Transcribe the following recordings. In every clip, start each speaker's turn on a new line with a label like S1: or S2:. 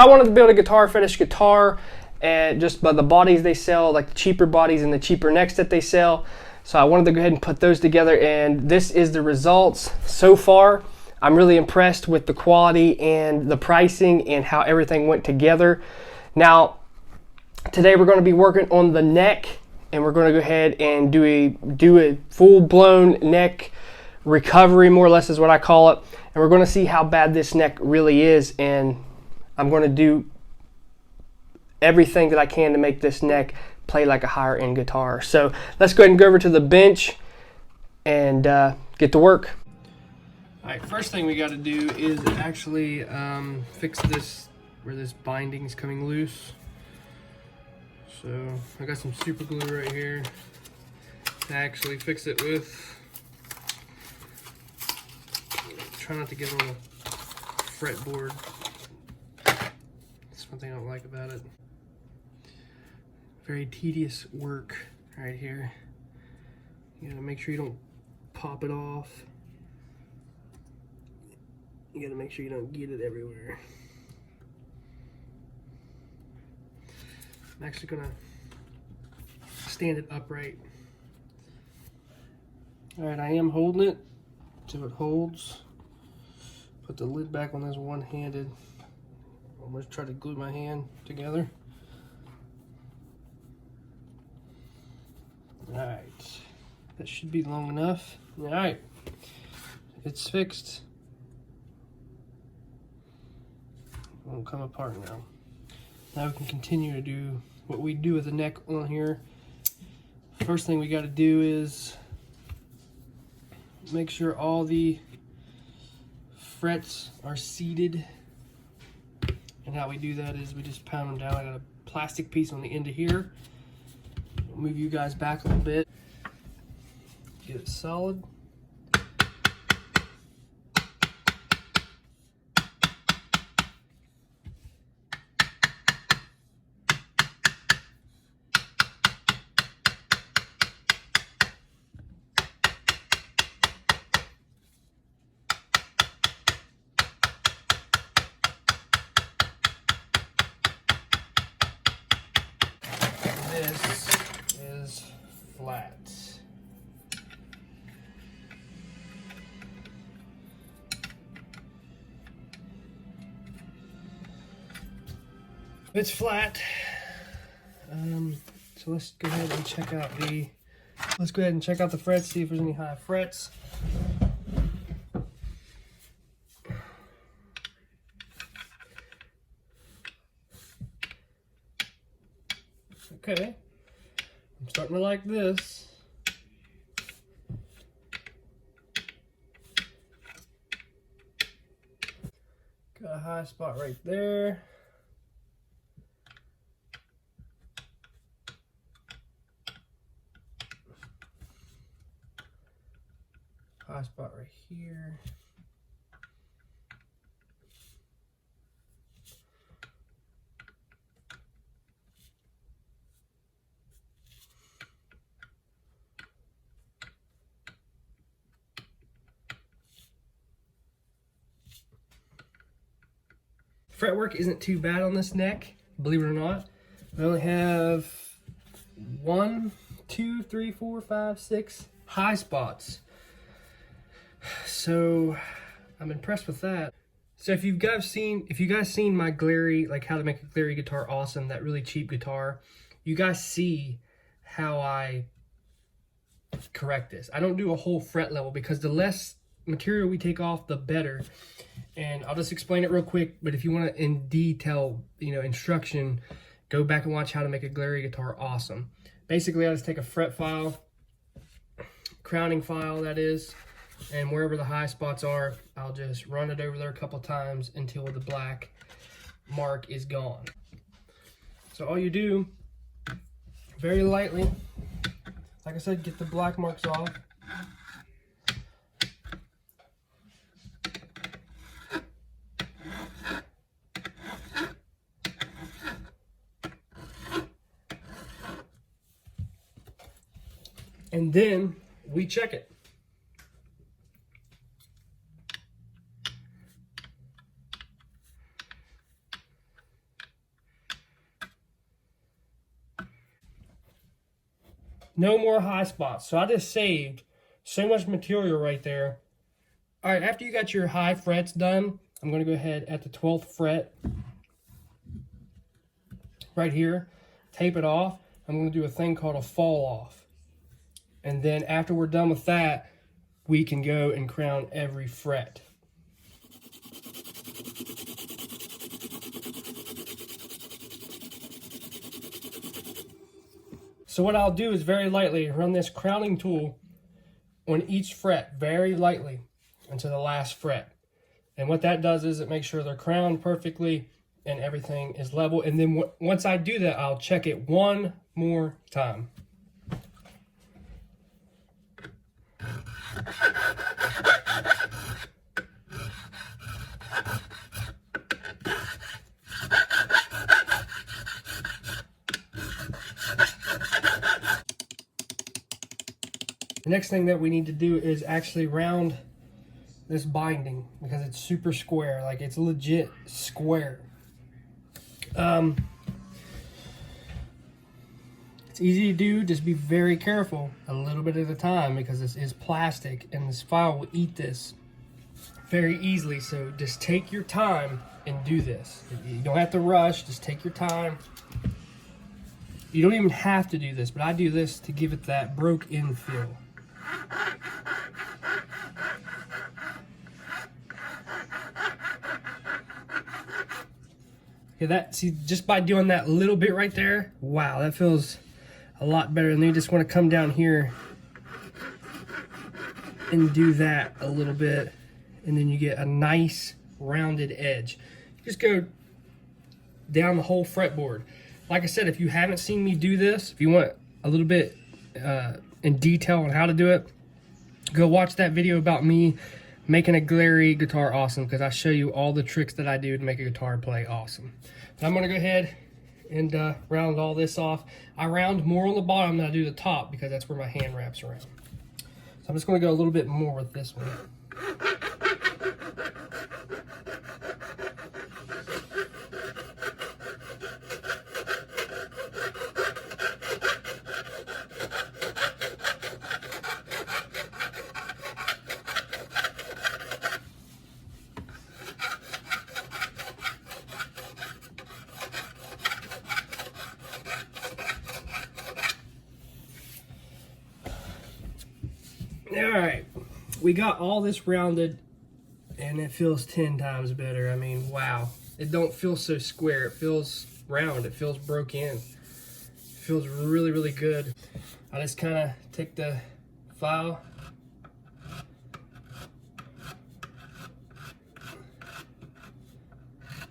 S1: I wanted to build a guitar, Fetish guitar, and just by the bodies they sell, like the cheaper bodies and the cheaper necks that they sell. So I wanted to go ahead and put those together, and this is the results so far. I'm really impressed with the quality and the pricing and how everything went together. Now, today we're going to be working on the neck, and we're going to go ahead and do a full-blown neck recovery, more or less is what I call it. And we're going to see how bad this neck really is, and I'm going to do everything that I can to make this neck play like a higher end guitar. So let's go ahead and go over to the bench and get to work. All right, first thing we got to do is actually fix this where this binding is coming loose. So I got some super glue right here to actually fix it with. Try not to get on the fretboard. That's one thing I don't like about it. Very tedious work right here. You gotta make sure you don't pop it off. You gotta make sure you don't get it everywhere. I'm actually gonna stand it upright. All right, I am holding it so it holds. Put the lid back on this one-handed. I'm gonna try to glue my hand together. All right, that should be long enough. All right, it's fixed. It won't come apart now. Now we can continue to do what we do with the neck on here. First thing we got to do is make sure all the frets are seated. And how we do that is we just pound them down. I got a plastic piece on the end of here. I'll move you guys back a little bit. Get it solid. This is flat. It's flat. So let's go ahead and check out the frets, see if there's any high frets. Okay, I'm starting to like this. Got a high spot right there. High spot right here. Fretwork isn't too bad on this neck, believe it or not. I only have 1, 2, 3, 4, 5, 6 high spots. So I'm impressed with that. So if you guys seen my glary, like how to make a glary guitar awesome, that really cheap guitar, you guys see how I correct this. I don't do a whole fret level because the less material we take off, the better. And I'll just explain it real quick, but if you want to in detail, instruction, go back and watch how to make a glary guitar awesome. Basically, I just take a fret file, crowning file that is, and wherever the high spots are, I'll just run it over there a couple times until the black mark is gone. So all you do, very lightly, like I said, get the black marks off. And then we check it. No more high spots. So I just saved so much material right there. All right, after you got your high frets done, I'm going to go ahead at the 12th fret right here, tape it off. I'm going to do a thing called a fall off. And then after we're done with that, we can go and crown every fret. So what I'll do is very lightly run this crowning tool on each fret, very lightly, into the last fret. And what that does is it makes sure they're crowned perfectly and everything is level. And then once I do that, I'll check it one more time. The next thing that we need to do is actually round this binding because it's super square, like it's legit square. It's easy to do, just be very careful a little bit at a time because this is plastic and this file will eat this very easily. So just take your time and do this. You don't have to rush, just take your time. You don't even have to do this, but I do this to give it that broke-in feel. Okay, see, just by doing that little bit right there, wow, that feels a lot better. And then you just want to come down here and do that a little bit, and then you get a nice rounded edge. Just go down the whole fretboard. Like I said, if you haven't seen me do this, if you want a little bit in detail on how to do it, go watch that video about me making a glary guitar awesome, because I show you all the tricks that I do to make a guitar play awesome. But I'm going to go ahead and round all this off. I round more on the bottom than I do the top because that's where my hand wraps around. So I'm just going to go a little bit more with this one. Alright, we got all this rounded and it feels 10 times better. I mean, wow. It don't feel so square. It feels round. It feels broke in. It feels really, really good. I just kind of take the file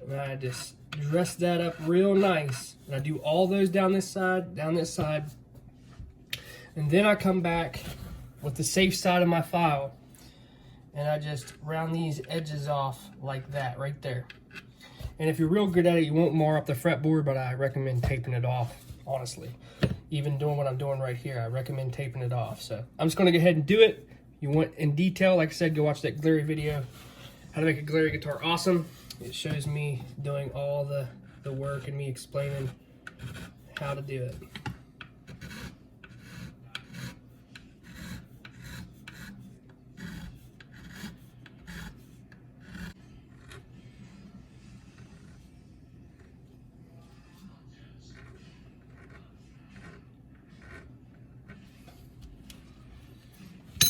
S1: and I just dress that up real nice. And I do all those down this side, and then I come back with the safe side of my file and I just round these edges off like that right there. And if you're real good at it, you won't mar up the fretboard, but I recommend taping it off, honestly. Even doing what I'm doing right here, I recommend taping it off. So I'm just gonna go ahead and do it. You want in detail, like I said, go watch that glary video, how to make a glary guitar awesome. It shows me doing all the work and me explaining how to do it.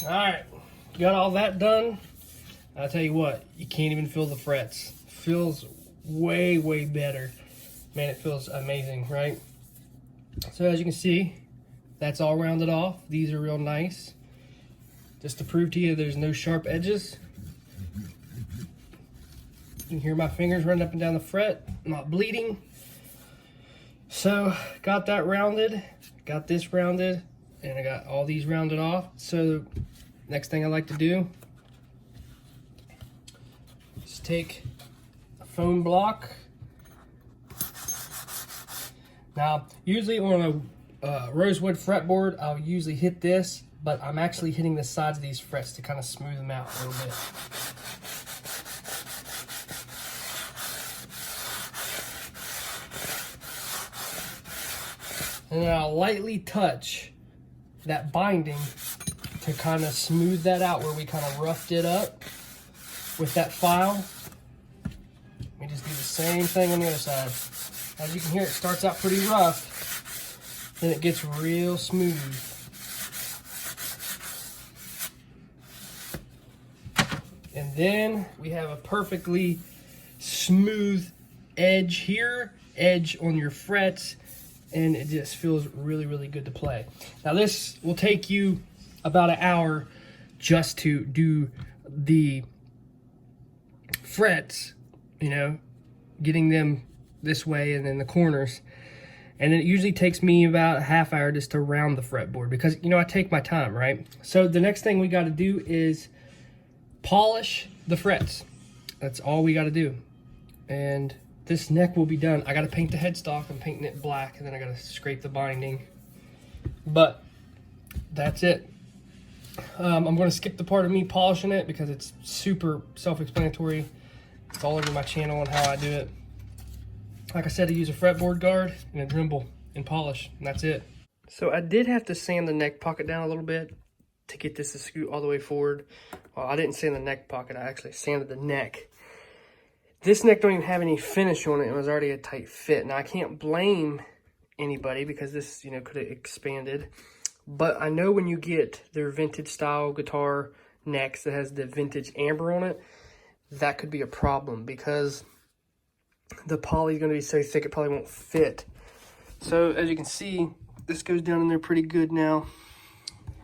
S1: All right, got all that done. I'll tell you what, you can't even feel the frets. Feels way, way better. Man, it feels amazing, right? So as you can see, that's all rounded off. These are real nice. Just to prove to you there's no sharp edges. You can hear my fingers running up and down the fret, not bleeding. So, got that rounded, got this rounded, and I got all these rounded off. So, next thing I like to do is take a foam block. Now, usually on a rosewood fretboard, I'll usually hit this, but I'm actually hitting the sides of these frets to kind of smooth them out a little bit. And then I'll lightly touch that binding to kind of smooth that out where we kind of roughed it up with that file. We just do the same thing on the other side. As you can hear, it starts out pretty rough, then it gets real smooth. And then we have a perfectly smooth edge here, edge on your frets, and it just feels really, really good to play. Now this will take you about an hour just to do the frets, you know, getting them this way and then the corners. And then it usually takes me about a half hour just to round the fretboard because, you know, I take my time, right? So the next thing we got to do is polish the frets. That's all we got to do. And this neck will be done. I got to paint the headstock. I'm painting it black, and then I got to scrape the binding. But that's it. I'm going to skip the part of me polishing it because it's super self-explanatory. It's all over my channel on how I do it. Like I said, I use a fretboard guard and a Dremel and polish, and that's it. So I did have to sand the neck pocket down a little bit to get this to scoot all the way forward. Well, I didn't sand the neck pocket. I actually sanded the neck. This neck don't even have any finish on it. It was already a tight fit. Now, I can't blame anybody because this, you know, could have expanded. But I know when you get their vintage style guitar necks that has the vintage amber on it, that could be a problem because the poly is going to be so thick it probably won't fit. So, as you can see, this goes down in there pretty good now.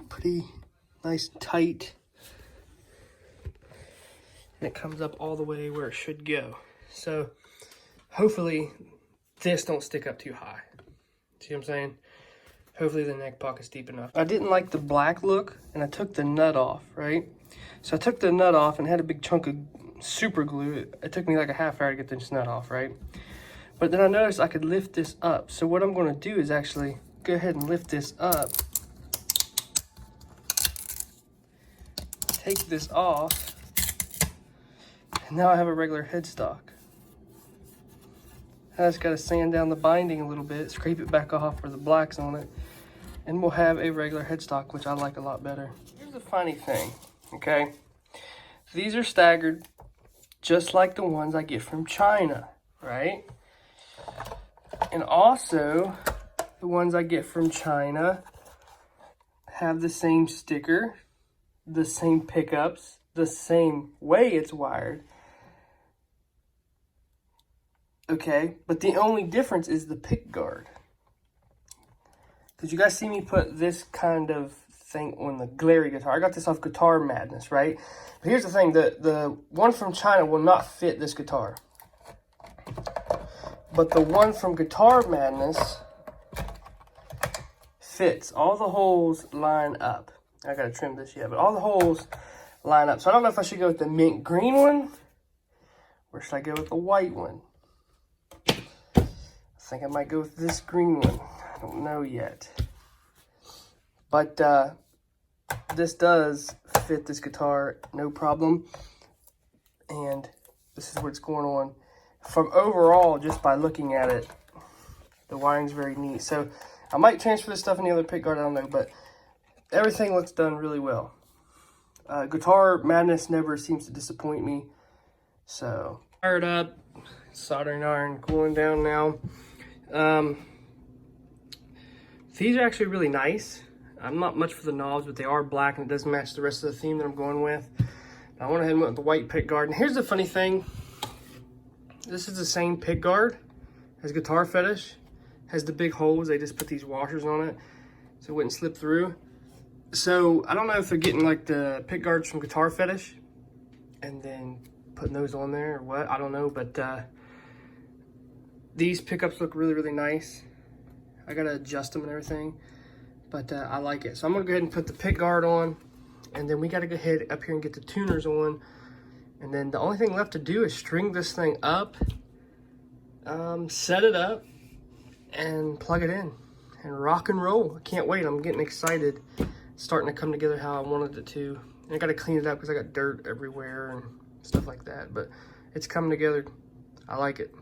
S1: Pretty nice and tight. And it comes up all the way where it should go. So hopefully this don't stick up too high. See what I'm saying? Hopefully the neck pocket's deep enough. I didn't like the black look and I took the nut off, right? So I took the nut off and had a big chunk of super glue. It took me like a half hour to get this nut off, right? But then I noticed I could lift this up. So what I'm going to do is actually go ahead and lift this up. Take this off. And now I have a regular headstock. I just got to sand down the binding a little bit, scrape it back off where the black's on it, and we'll have a regular headstock, which I like a lot better. Here's the funny thing, okay? These are staggered just like the ones I get from China, right? And also, the ones I get from China have the same sticker, the same pickups, the same way it's wired. Okay, but the only difference is the pick guard. Did you guys see me put this kind of thing on the glary guitar? I got this off Guitar Madness, right? But here's the thing, the one from China will not fit this guitar. But the one from Guitar Madness fits. All the holes line up. I gotta trim this yet, but all the holes line up. So I don't know if I should go with the mint green one or should I go with the white one? I think I might go with this green one. I don't know yet. But this does fit this guitar, no problem. And this is what's going on. From overall, just by looking at it, the wiring's very neat. So I might transfer this stuff in the other pick guard, I don't know, but everything looks done really well. Guitar Madness never seems to disappoint me. So, fired up, soldering iron cooling down now. These are actually really nice. I'm not much for the knobs, but they are black and it does match the rest of the theme that I'm going with. I went ahead and went with the white pick guard. And here's the funny thing. This is the same pick guard as Guitar Fetish. Has the big holes. They just put these washers on it so it wouldn't slip through. So I don't know if they're getting like the pick guards from Guitar Fetish and then putting those on there or what. I don't know, but these pickups look really, really nice. I gotta adjust them and everything, but I like it. So I'm gonna go ahead and put the pick guard on, and then we gotta go ahead up here and get the tuners on. And then the only thing left to do is string this thing up, set it up, and plug it in and rock and roll. I can't wait. I'm getting excited. It's starting to come together how I wanted it to. And I got to clean it up because I got dirt everywhere and stuff like that. But it's coming together. I like it.